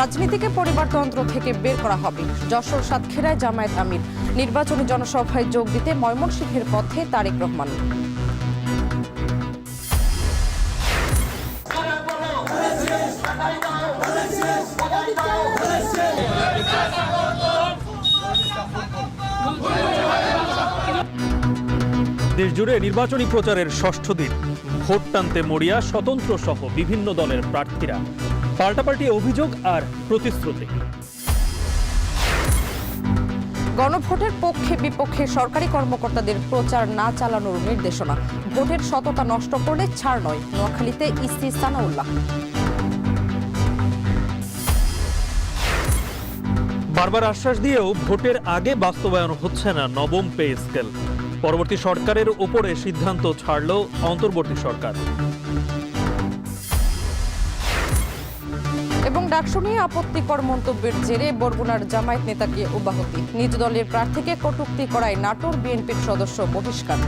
রাজনীতিকে পরিবারতন্ত্র থেকে বের করা হবে। যশোর সাতক্ষীরায় জামায়াত আমির। নির্বাচনী জনসভায় যোগ দিতে ময়মনসিংহের পথে তারেক রহমান। দেশজুড়ে নির্বাচনী প্রচারের ষষ্ঠ দিন। ভোট টানতে মরিয়া স্বতন্ত্র সহ বিভিন্ন দলের প্রার্থীরা। পাল্টাপাল্টি অভিযোগ আর প্রতিশ্রুতি। গণভোটের পক্ষে বিপক্ষে সরকারি কর্মকর্তাদের প্রচার না চালানোর নির্দেশনা। ভোটের সততা নষ্ট করলে ছাড় নয়। নোয়াখালীতে ইসি সানাউল্লাহ। বারবার আশ্বাস দিয়েও ভোটের আগে বাস্তবায়ন হচ্ছে না নবম পে স্কেল। পরবর্তী সরকারের উপরে সিদ্ধান্ত ছাড়ল অন্তর্বর্তী সরকার। এবং ডাকসু নিয়ে আপত্তিকর মন্তব্যের জেরে বরগুনার জামায়াত নেতাকে অব্যাহতি। নিজ দলের প্রার্থীকে কটূক্তি করায় নাটোর বিএনপির সদস্য বহিষ্কার।